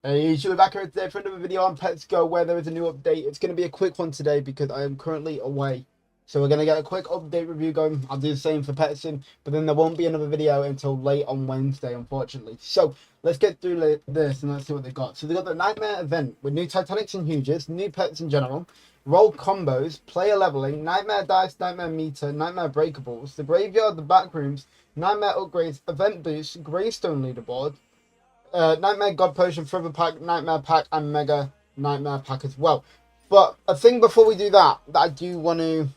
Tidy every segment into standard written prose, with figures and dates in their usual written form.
Hey, should be back here today for another video on Pets Go where there is a new update. It's going to be a quick one today because I am currently away. So we're going to get a quick update review going. I'll do the same for Petsim, but then there won't be another video until late on Wednesday, unfortunately. So let's get through this and let's see what they've got. So they've got the Nightmare event with new Titanics and Huges, new pets in general, roll combos, player leveling, Nightmare dice, Nightmare meter, Nightmare breakables, the graveyard, the backrooms, Nightmare upgrades, event boost, gravestone leaderboard, Nightmare God Potion, Forever Pack, Nightmare Pack, and Mega Nightmare Pack as well. But a thing before we do that I do want to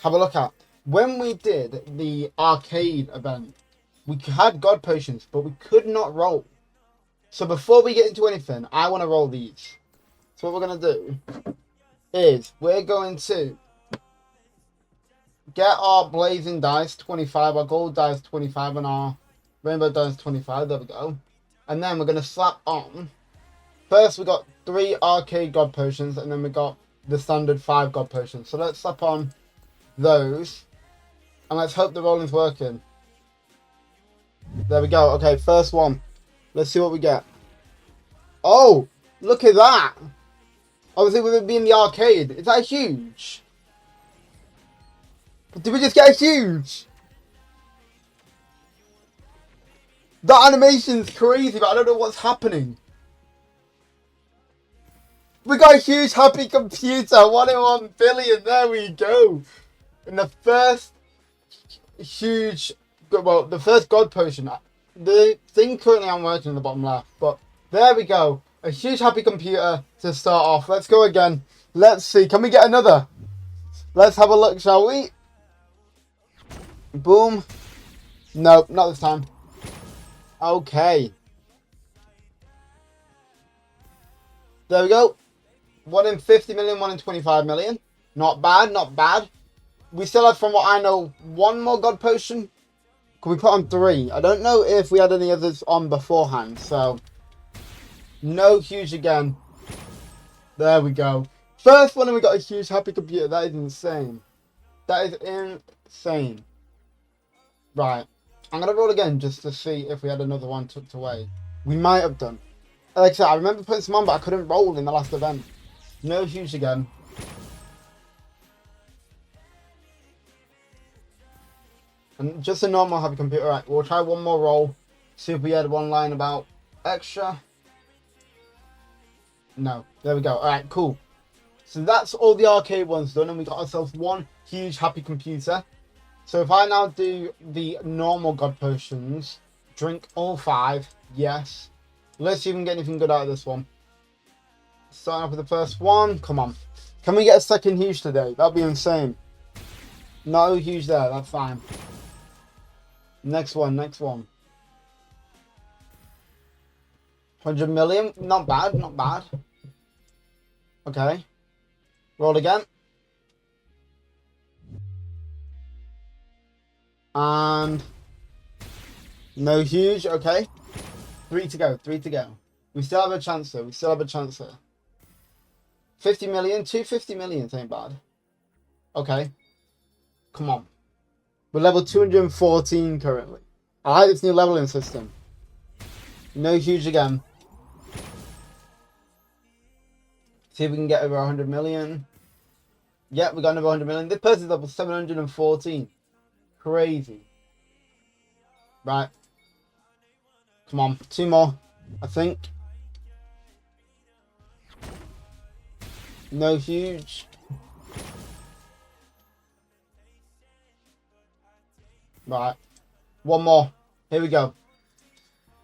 have a look at. When we did the arcade event, we had God Potions, but we could not roll. So before we get into anything, I want to roll these. So what we're going to do is we're going to get our Blazing Dice 25, our Gold Dice 25, and our Rainbow Dice 25. There we go. And then we're going to slap on. First, we got 3 arcade God Potions, and then we got the standard 5 God Potions. So let's slap on those. And let's hope the rolling's working. There we go. Okay, first one. Let's see what we get. Oh, look at that. Obviously, with it being the arcade, is that huge? Did we just get a huge? That animation's crazy, but I don't know what's happening. We got a huge happy computer, 1 in 1 billion, there we go. And the first huge, well, the first God Potion, the thing currently I'm working in the bottom left, but there we go. A huge happy computer to start off. Let's go again. Let's see, can we get another? Let's have a look, shall we? Boom. No, not this time. Okay. There we go. 1 in 50 million, 1 in 25 million. Not bad, not bad. We still have, from what I know, 1 more God Potion. Can we put on 3? I don't know if we had any others on beforehand, so... No huge again. There we go. First one and we got a huge happy computer. That is insane. That is insane. Right. I'm going to roll again just to see if we had another one tucked away. We might have done. Like I said, I remember putting some on, but I couldn't roll in the last event. No huge again. And just a normal happy computer. Right, we'll try one more roll. See if we had one line about extra. No. There we go. Alright, cool. So that's all the arcade ones done, and we got ourselves 1 huge happy computer. So if I now do the normal God Potions, drink all 5, yes. Let's see if we can get anything good out of this one. Starting off with the first one, come on. Can we get a second huge today? That'd be insane. No huge there, that's fine. Next one, next one. 100 million, not bad, not bad. Okay. Roll again. And no huge, okay. 3 to go, 3 to go. We still have a chance though, we still have a chance here. 50 million, 250 million ain't bad. Okay. Come on. We're level 214 currently. I like this new leveling system. No huge again. See if we can get over 100 million. Yeah, we got another 100 million. This person's level 714. Crazy. Right. Come on. 2 more, I think. No huge. Right. 1 more. Here we go.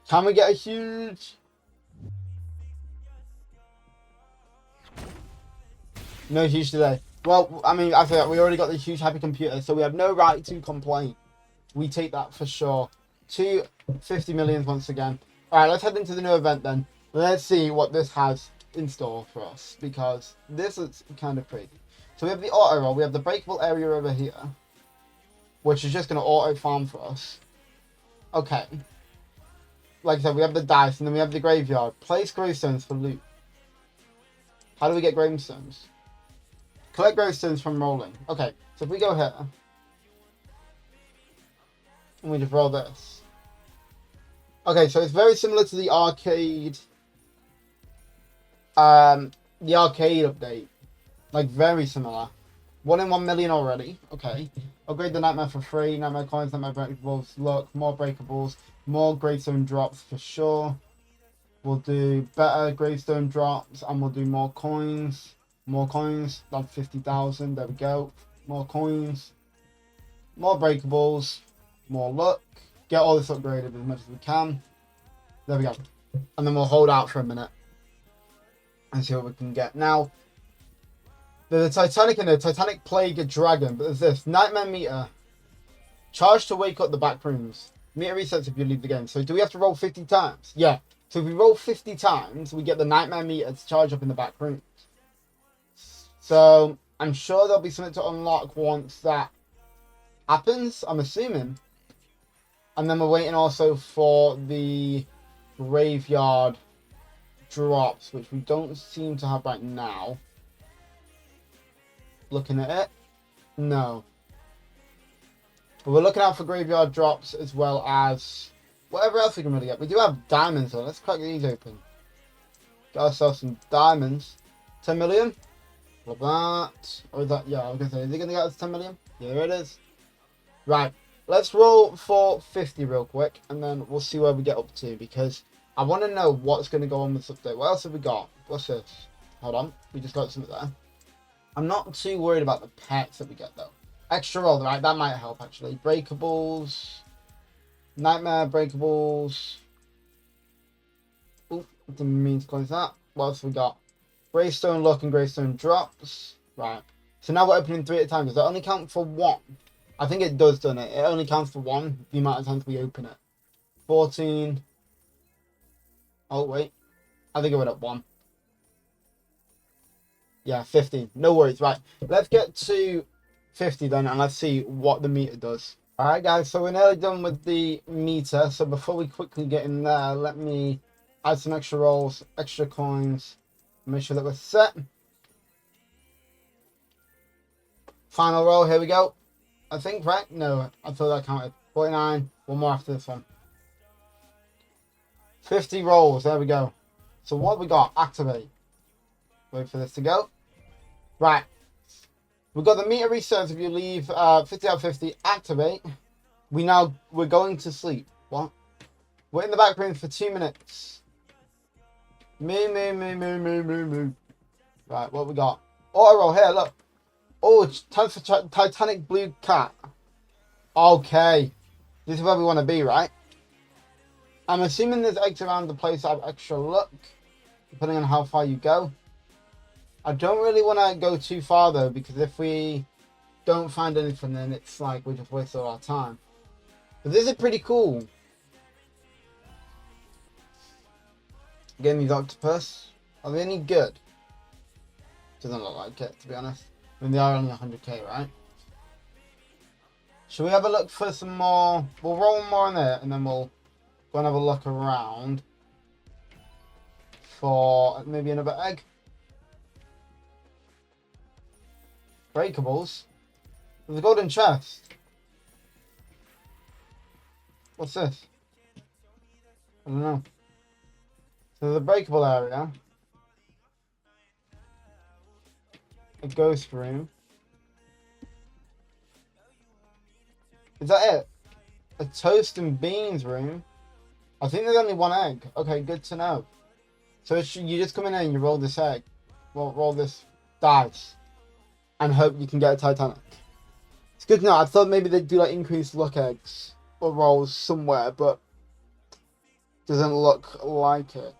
Can we get a huge? No huge today. Well, I mean, I feel like we already got the huge happy computer, so we have no right to complain. We take that for sure. 250 million once again. Alright, let's head into the new event then. Let's see what this has in store for us, because this is kind of crazy. So we have the auto roll, we have the breakable area over here, which is just going to auto farm for us. Okay. Like I said, we have the dice, and then we have the graveyard. Place gravestones for loot. How do we get gravestones? Collect gravestones from rolling. Okay, so if we go here, and we just roll this. Okay, so it's very similar to the arcade the arcade update. Like, very similar. 1 in 1 million already. Okay. Upgrade the Nightmare for free. Nightmare coins, Nightmare breakables. Look, more breakables. More gravestone drops for sure. We'll do better gravestone drops. And we'll do more coins. More coins. That's 50,000. There we go. More coins. More breakables. More luck. Get all this upgraded as much as we can. There we go. And then we'll hold out for a minute. And see what we can get. Now, there's a Titanic and a Titanic Plague Dragon, but there's this Nightmare Meter. Charge to wake up the backrooms. Meter resets if you leave the game. So do we have to roll 50 times? Yeah. So if we roll 50 times, we get the Nightmare Meter to charge up in the backrooms. So I'm sure there'll be something to unlock once that happens, I'm assuming. And then we're waiting also for the graveyard drops, which we don't seem to have right now. Looking at it, no. But we're looking out for graveyard drops as well as whatever else we can really get. We do have diamonds though. Let's crack these open. Get ourselves some diamonds. 10 million. Love that. Or is that? Yeah, I was gonna say, is it gonna get us 10 million? Yeah, there it is. Right. Let's roll for 50 real quick, and then we'll see where we get up to because I want to know what's going to go on with this update. What else have we got? What's this? Hold on. We just got something there. I'm not too worried about the pets that we get, though. Extra roll, right? That might help, actually. Breakables. Nightmare breakables. Oop, didn't mean to close that. What else have we got? Gravestone luck and gravestone drops. Right. So now we're opening 3 at a time. Does that only count for 1? I think it does, doesn't it? It only counts for 1, the amount of times we open it. 14. Oh, wait. I think it went up 1. Yeah, 15. No worries. Right. Let's get to 50 then, and let's see what the meter does. Alright, guys. So we're nearly done with the meter. So before we quickly get in there, let me add some extra rolls, extra coins. Make sure that we're set. Final roll. Here we go. I think, right? No, I thought that counted. 49. One more after this one. 50 rolls. There we go. So what have we got? Activate. Wait for this to go. Right. We've got the meter resets if you leave 50 out of 50. Activate. We're going to sleep. What? We're in the back room for 2 minutes. Moo. Right, what we got? Auto roll here, look. Oh, it's time for Titanic Blue Cat. Okay. This is where we want to be, right? I'm assuming there's eggs around the place that have extra luck, depending on how far you go. I don't really want to go too far, though, because if we don't find anything, then it's like we just wasted our time. But this is pretty cool. Getting these octopus. Are they any good? Doesn't look like it, to be honest. I mean, they are only 100k, right? Should we have a look for some more? We'll roll more on it, and then we'll go and have a look around for maybe another egg. Breakables. There's a golden chest. What's this? I don't know. So there's a breakable area. A ghost room. Is that it? A toast and beans room. I think there's only 1 egg. Okay, good to know. So you just come in there and you roll this egg. Roll this dice. And hope you can get a Titanic. It's good to know. I thought maybe they'd do like increased luck eggs or rolls somewhere, but doesn't look like it.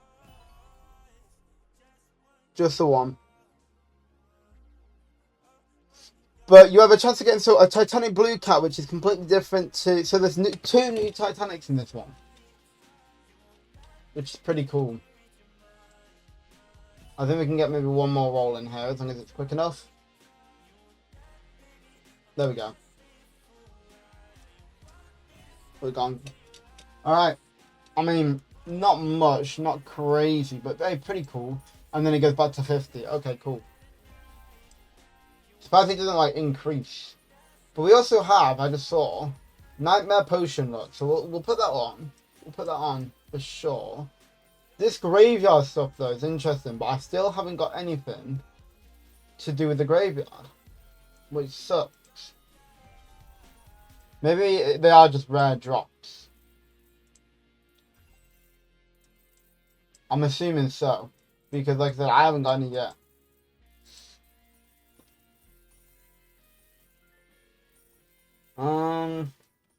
Just the 1. But you have a chance to get into a Titanic Blue Cat, which is completely different to... So there's 2 new Titanics in this one. Which is pretty cool. I think we can get maybe 1 more roll in here, as long as it's quick enough. There we go. We're gone. Alright. I mean, not much, not crazy, but hey, pretty cool. And then it goes back to 50. Okay, cool. Surprised it doesn't like increase. But we also have, I just saw, Nightmare Potion luck. So we'll put that on. We'll put that on for sure. This graveyard stuff though is interesting, but I still haven't got anything to do with the graveyard, which sucks. Maybe they are just rare drops. I'm assuming so, because like I said, I haven't got any yet.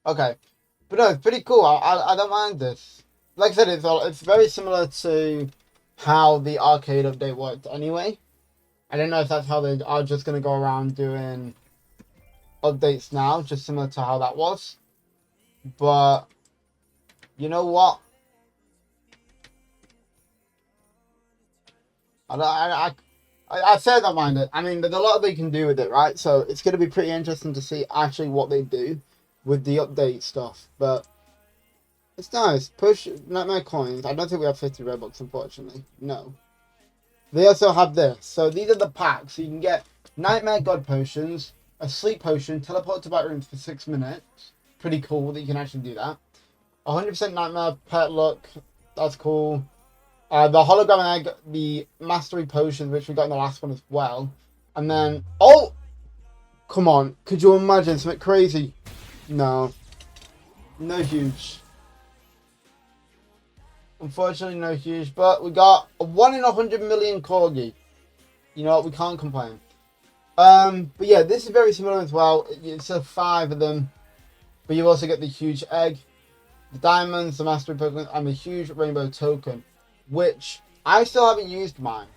Okay, but no, it's pretty cool. I don't mind this. Like I said, it's very similar to how the arcade update worked anyway. I don't know if that's how they are just gonna go around doing updates now, just similar to how that was. But you know what? I said I don't mind it. I mean, there's a lot they can do with it, right? So it's gonna be pretty interesting to see actually what they do with the update stuff. But it's nice. Push Nightmare coins. I don't think we have 50 Robux, unfortunately. No. They also have this. So these are the packs. So you can get Nightmare God Potions, a Sleep Potion, teleport to backrooms for 6 minutes. Pretty cool that you can actually do that. 100% Nightmare Pet Luck. That's cool. The Hologram Egg, the Mastery Potion, which we got in the last one as well. And then... Oh! Come on. Could you imagine something crazy? No. No huge. Unfortunately, no huge. But we got a 1 in 100 million Corgi. You know what? We can't complain. But yeah, this is very similar as well. It's 5 of them. But you also get the huge egg, the diamonds, the mastery Pokemon, and the huge rainbow token. Which I still haven't used mine.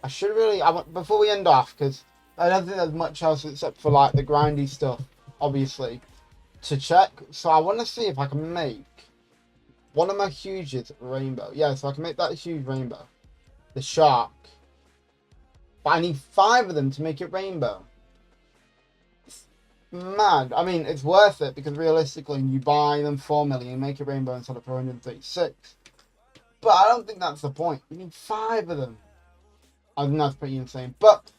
I should really... before we end off, because I don't think there's much else except for like the grindy stuff, obviously, to check. So I want to see if I can make one of my huges rainbow. Yeah, so I can make that huge rainbow. The shark. But I need 5 of them to make it rainbow. It's mad. I mean, it's worth it because realistically, you buy them 4 million, make it rainbow instead of 436. But I don't think that's the point. You need 5 of them. I think that's pretty insane. But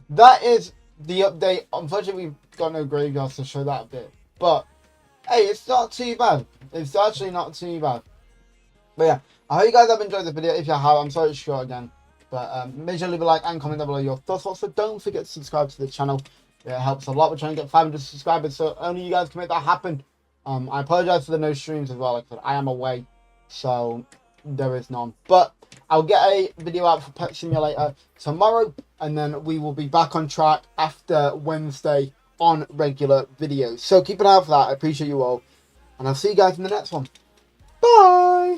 that is the update. Unfortunately, we've got no graveyards to show that bit. But hey, it's not too bad. It's actually not too bad. But yeah, I hope you guys have enjoyed the video. If you have, I'm sorry it's short again. But make sure to leave a like and comment down below your thoughts. Also, don't forget to subscribe to the channel. It helps a lot. We're trying to get 500 subscribers, so only you guys can make that happen. I apologize for the no streams as well. Like I said, I am away, so there is none. But I'll get a video out for Pet Simulator tomorrow, and then we will be back on track after Wednesday on regular videos. So keep an eye out for that. I appreciate you all, and I'll see you guys in the next one. Bye!